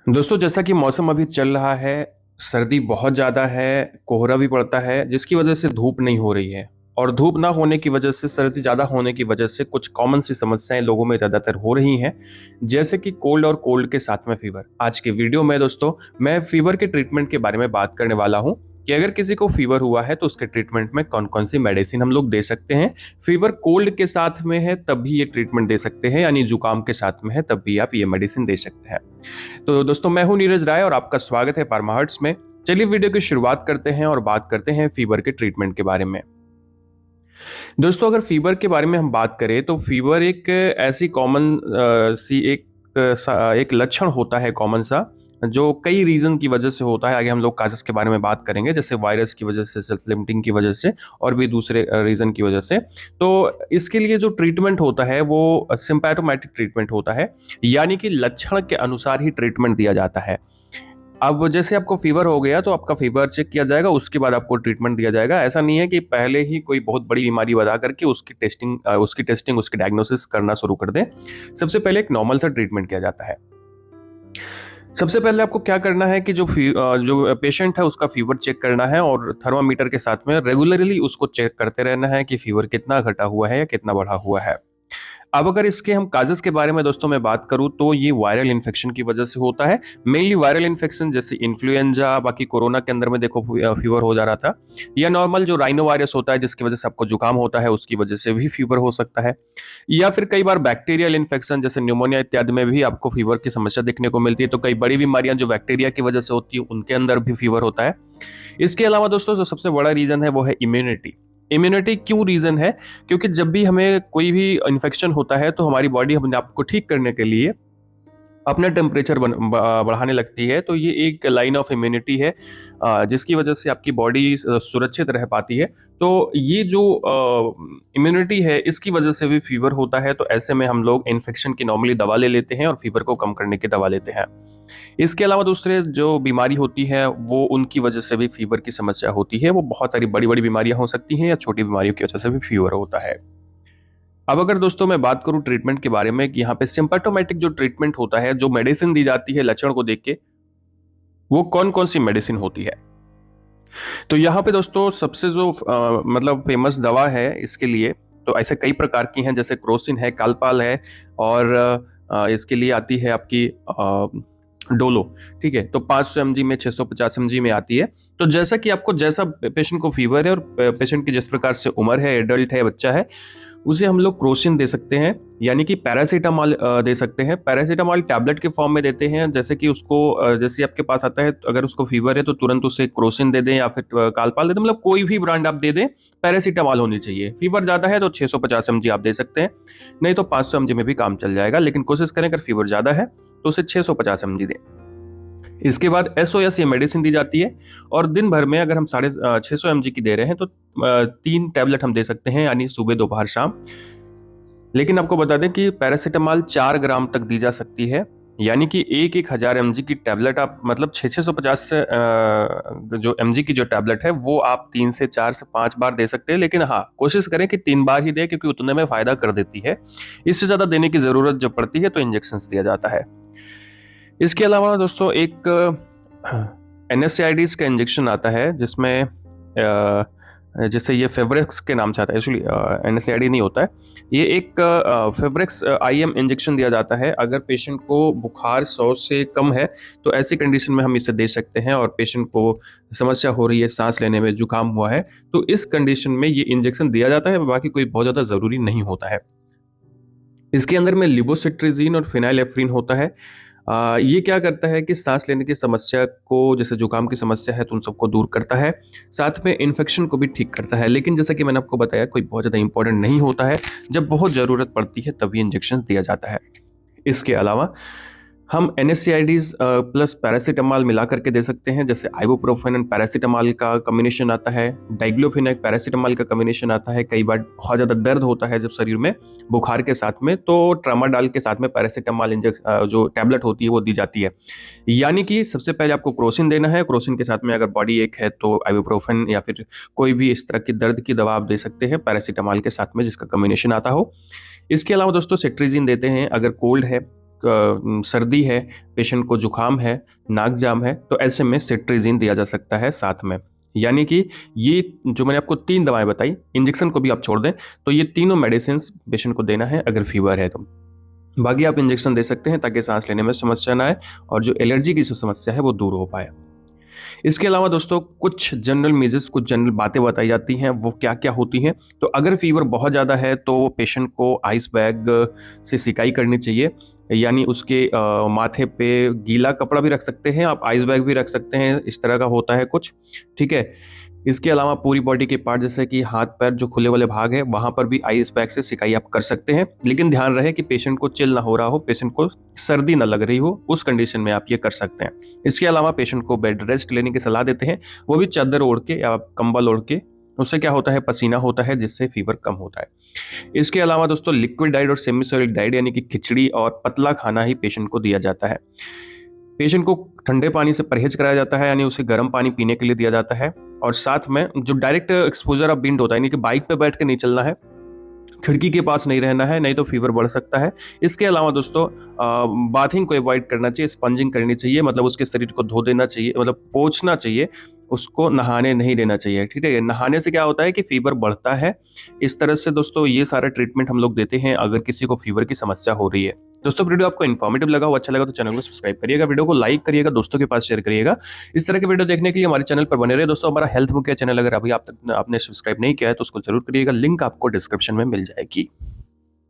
दोस्तों, जैसा कि मौसम अभी चल रहा है, सर्दी बहुत ज़्यादा है, कोहरा भी पड़ता है, जिसकी वजह से धूप नहीं हो रही है। और धूप ना होने की वजह से, सर्दी ज़्यादा होने की वजह से कुछ कॉमन सी समस्याएं लोगों में ज़्यादातर हो रही हैं, जैसे कि कोल्ड और कोल्ड के साथ में फीवर। आज के वीडियो में दोस्तों, मैं फीवर के ट्रीटमेंट के बारे में बात करने वाला हूं कि अगर किसी को फीवर हुआ है तो उसके ट्रीटमेंट में कौन कौन सी मेडिसिन हम लोग दे सकते हैं। फीवर कोल्ड के साथ में है तब भी ये ट्रीटमेंट दे सकते हैं, यानी जुकाम के साथ में है तब भी आप ये मेडिसिन दे सकते हैं। तो दोस्तों, मैं हूं नीरज राय और आपका स्वागत है फार्मा हर्ट्स में। चलिए वीडियो की शुरुआत करते हैं और बात करते हैं फीवर के ट्रीटमेंट के बारे में। दोस्तों, अगर फीवर के बारे में हम बात करें तो फीवर एक ऐसी कॉमन सी एक लक्षण होता है कॉमन सा, जो कई रीजन की वजह से होता है। आगे हम लोग काजेस के बारे में बात करेंगे, जैसे वायरस की वजह से, सेल्फ लिमिटिंग की वजह से और भी दूसरे रीजन की वजह से। तो इसके लिए जो ट्रीटमेंट होता है वो सिम्पैथोमेटिक ट्रीटमेंट होता है, यानी कि लक्षण के अनुसार ही ट्रीटमेंट दिया जाता है। अब जैसे आपको फीवर हो गया तो आपका फीवर चेक किया जाएगा, उसके बाद आपको ट्रीटमेंट दिया जाएगा। ऐसा नहीं है कि पहले ही कोई बहुत बड़ी बीमारी बता करके उसकी डायग्नोसिस करना शुरू कर दें। सबसे पहले एक नॉर्मल सा ट्रीटमेंट किया जाता है। सबसे पहले आपको क्या करना है कि जो पेशेंट है उसका फीवर चेक करना है और थर्मामीटर के साथ में रेगुलरली उसको चेक करते रहना है कि फीवर कितना घटा हुआ है या कितना बढ़ा हुआ है। अब अगर इसके हम काजेस के बारे में दोस्तों मैं बात करूं तो ये वायरल इन्फेक्शन की वजह से होता है। मेनली वायरल इन्फेक्शन जैसे इन्फ्लुएंजा, बाकी कोरोना के अंदर में देखो फीवर हो जा रहा था, या नॉर्मल जो राइनो वायरस होता है जिसकी वजह से आपको जुकाम होता है, उसकी वजह से भी फीवर हो सकता है। या फिर कई बार बैक्टीरियल इन्फेक्शन जैसे न्यूमोनिया इत्यादि में भी आपको फीवर की समस्या देखने को मिलती है। तो कई बड़ी बीमारियां जो बैक्टीरिया की वजह से होती है उनके अंदर भी फीवर होता है। इसके अलावा दोस्तों, जो सबसे बड़ा रीजन है वो है इम्यूनिटी। इम्यूनिटी क्यों रीजन है? क्योंकि जब भी हमें कोई भी इन्फेक्शन होता है तो हमारी बॉडी अपने आप को ठीक करने के लिए अपना टेम्परेचर बढ़ाने लगती है। तो ये एक लाइन ऑफ इम्यूनिटी है, जिसकी वजह से आपकी बॉडी सुरक्षित रह पाती है। तो ये जो इम्यूनिटी है, इसकी वजह से भी फीवर होता है। तो ऐसे में हम लोग इन्फेक्शन की नॉर्मली दवा ले लेते हैं और फीवर को कम करने की दवा लेते हैं। इसके अलावा दूसरे जो बीमारी होती है वो उनकी वजह से भी फीवर की समस्या होती है। वो बहुत सारी बड़ी बड़ी बीमारियां हो सकती हैं या छोटी बीमारियों की वजह से भी फीवर होता है। अब अगर दोस्तों मैं बात करूं ट्रीटमेंट के बारे में, कि यहाँ पे सिम्पटोमेटिक जो ट्रीटमेंट होता है, जो मेडिसिन दी जाती है लक्षण को देख के, वो कौन कौन सी मेडिसिन होती है। तो यहाँ पे दोस्तों सबसे जो मतलब फेमस दवा है इसके लिए, तो ऐसे कई प्रकार की हैं, जैसे क्रोसिन है, कालपाल है, और इसके लिए आती है आपकी डोलो। ठीक है, तो 500 mg में, 650 mg में आती है। तो जैसा कि आपको, जैसा पेशेंट को फीवर है और पेशेंट की जिस प्रकार से उम्र है, एडल्ट है, बच्चा है, उसे हम लोग क्रोसिन दे सकते हैं, यानी कि पैरासीटामॉल दे सकते हैं। पैरासीटामॉल टैबलेट के फॉर्म में देते हैं, जैसे कि उसको जैसे आपके पास आता है, अगर उसको फीवर है तो तुरंत उसे क्रोसिन दे दें या फिर कालपाल दे दें, मतलब कोई भी ब्रांड आप दे दें, पैरासीटामॉल होनी चाहिए। फीवर ज़्यादा है तो 650 mg आप दे सकते हैं, नहीं तो 500 mg में भी काम चल जाएगा, लेकिन कोशिश करें अगर फीवर ज़्यादा है तो उसे 650 mg दें। इसके बाद एसओएस ये मेडिसिन दी जाती है, और दिन भर में अगर हम 650 mg की दे रहे हैं तो 3 टैबलेट हम दे सकते हैं, यानी सुबह, दोपहर, शाम। लेकिन आपको बता दें कि पैरासीटामॉल 4 ग्राम तक दी जा सकती है, यानी कि एक एक 1000 mg की टैबलेट आप, मतलब 650 जो mg की जो टैबलेट है वो आप 3 से 4 से 5 बार दे सकते हैं। लेकिन हाँ, कोशिश करें कि 3 बार ही दें, क्योंकि उतने में फायदा कर देती है। इससे ज्यादा देने की जरूरत जब पड़ती है तो इंजेक्शन दिया जाता है। इसके अलावा दोस्तों एक NSAIDs का इंजेक्शन आता है, जिसमें जैसे ये फेवरेक्स के नाम से आता है, एक्चुअली NSAID नहीं होता है ये, एक फेवरेक्स IM इंजेक्शन दिया जाता है। अगर पेशेंट को बुखार 100 से कम है तो ऐसी कंडीशन में हम इसे दे सकते हैं, और पेशेंट को समस्या हो रही है सांस लेने में, जुकाम हुआ है, तो इस कंडीशन में ये इंजेक्शन दिया जाता है। बाकी कोई बहुत ज़्यादा ज़रूरी नहीं होता है। इसके अंदर में लिवोसिट्रिजीन और फिनाइलेफ्रिन होता है। ये क्या करता है कि सांस लेने की समस्या को, जैसे जुकाम की समस्या है तो उन सबको दूर करता है, साथ में इन्फेक्शन को भी ठीक करता है। लेकिन जैसा कि मैंने आपको बताया, कोई बहुत ज़्यादा इंपॉर्टेंट नहीं होता है, जब बहुत ज़रूरत पड़ती है तभी इंजेक्शन दिया जाता है। इसके अलावा हम NSAIDs प्लस पैरासीटामॉल मिला करके दे सकते हैं, जैसे आइबुप्रोफेन एंड पैरासीटामॉल का कॉम्बिनेशन आता है, डाइक्लोफेनाक पैरासीटामॉल का कॉम्बिनेशन आता है। कई बार बहुत ज़्यादा दर्द होता है जब शरीर में, बुखार के साथ में, तो ट्रामाडॉल के साथ में पैरासीटामॉल जो टैबलेट होती है वो दी जाती है। यानी कि सबसे पहले आपको क्रोसिन देना है, क्रोसिन के साथ में अगर बॉडी एक है तो आइबुप्रोफेन या फिर कोई भी इस तरह की दर्द की दवा आप दे सकते हैं पैरासीटामॉल के साथ में, जिसका कॉम्बिनेशन आता हो। इसके अलावा दोस्तों सेट्रिजिन देते हैं अगर कोल्ड है, सर्दी है, पेशेंट को जुकाम है, नाक जाम है, तो ऐसे में सिट्रीजिन दिया जा सकता है साथ में। यानी कि ये जो मैंने आपको 3 दवाएं बताई, इंजेक्शन को भी आप छोड़ दें तो ये तीनों मेडिसिन पेशेंट को देना है अगर फीवर है तो। बाकी आप इंजेक्शन दे सकते हैं ताकि सांस लेने में समस्या ना आए और जो एलर्जी की जो समस्या है वो दूर हो पाए। इसके अलावा दोस्तों कुछ जनरल मेजर्स, कुछ जनरल बातें बताई जाती हैं, वो क्या क्या होती हैं। तो अगर फीवर बहुत ज़्यादा है तो पेशेंट को आइस बैग से सिकाई करनी चाहिए, यानी उसके माथे पे गीला कपड़ा भी रख सकते हैं आप, आइस बैग भी रख सकते हैं, इस तरह का होता है कुछ, ठीक है। इसके अलावा पूरी बॉडी के पार्ट जैसे कि हाथ पैर जो खुले वाले भाग है वहां पर भी आइस पैक से सिकाई आप कर सकते हैं, लेकिन ध्यान रहे कि पेशेंट को चिल ना हो रहा हो, पेशेंट को सर्दी ना लग रही हो, उस कंडीशन में आप ये कर सकते हैं। इसके अलावा पेशेंट को बेड रेस्ट लेने की सलाह देते हैं, वो भी चादर ओढ़ के या कंबल ओढ़ के। उससे क्या होता है, पसीना होता है जिससे फीवर कम होता है। इसके अलावा दोस्तों लिक्विड डाइट और सेमी सॉलिड डाइट यानी कि खिचड़ी और पतला खाना ही पेशेंट को दिया जाता है। पेशेंट को ठंडे पानी से परहेज कराया जाता है, यानी उसे गर्म पानी पीने के लिए दिया जाता है। और साथ में जो डायरेक्ट एक्सपोजर ऑफ विंड होता है, यानी कि बाइक पे बैठ के नहीं चलना है, खिड़की के पास नहीं रहना है, नहीं तो फीवर बढ़ सकता है। इसके अलावा दोस्तों बाथिंग को अवॉइड करना चाहिए, स्पंजिंग करनी चाहिए, मतलब उसके शरीर को धो देना चाहिए, मतलब पोंछना चाहिए, उसको नहाने नहीं देना चाहिए, ठीक है। नहाने से क्या होता है कि फीवर बढ़ता है। इस तरह से दोस्तों ये सारा ट्रीटमेंट हम लोग देते हैं अगर किसी को फीवर की समस्या हो रही है। दोस्तों वीडियो आपको इन्फॉर्मेटिव लगा हो, अच्छा लगा तो चैनल को सब्सक्राइब करिएगा, वीडियो को लाइक करिएगा, दोस्तों के पास शेयर करिएगा। इस तरह के वीडियो देखने के लिए हमारे चैनल पर बने रहे। दोस्तों हमारा हेल्थ बुक चैनल अगर अभी आपने सब्सक्राइब नहीं किया है तो उसको जरूर करिएगा, लिंक आपको डिस्क्रिप्शन में मिल जाएगी।